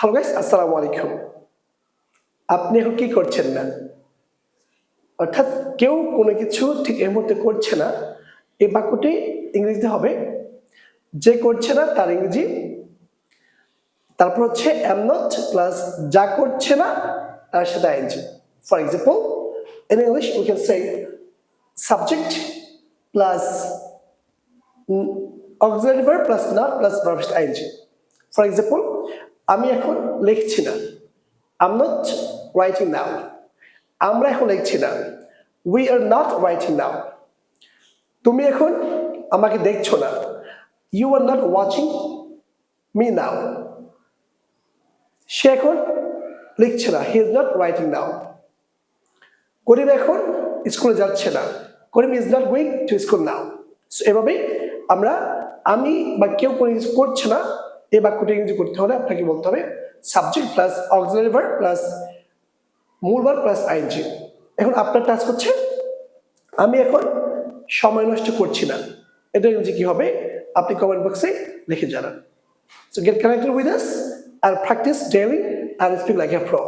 Hello guys, আসসালামু আলাইকুম। আপনি এখন কি করছেন না? অর্থাৎ কেউ কোনো কিছু ঠিক এই মুহূর্তে করছে না। এই বাক্যটি ইংরেজিতে হবে যে করছে না তার ইংরেজি, তারপর হচ্ছে am not প্লাস যা করছে না তার সাথে ing. For example, in English we can say subject plus auxiliary verb plus not plus verb সাথে ing. For example, আমি এখন লিখছি না। I'm not writing now. আমরা এখন লিখছি না। We are not writing now. তুমি এখন আমাকে দেখছো না। You are not watching me now. সে এখন লিখছে না। He is not writing now. করিম এখন স্কুলে যাচ্ছে না। করিম is not going to school now. So এভাবেই আমরা আমি বা কেউ কোনো কিছু করছে না এই বাক্যটি ইংরেজি করতে হলে আপনাকে বলতে হবে subject plus auxiliary verb plus মূল ভার্ব প্লাস আইএনজি। এখন আপনার টাস্ক হচ্ছে আমি এখন সময় নষ্ট করছি না। এটা ইংরেজি কি হবে আপনি কমেন্ট বক্সে লিখে জানান। So get connected with us and practice daily and speak like a pro.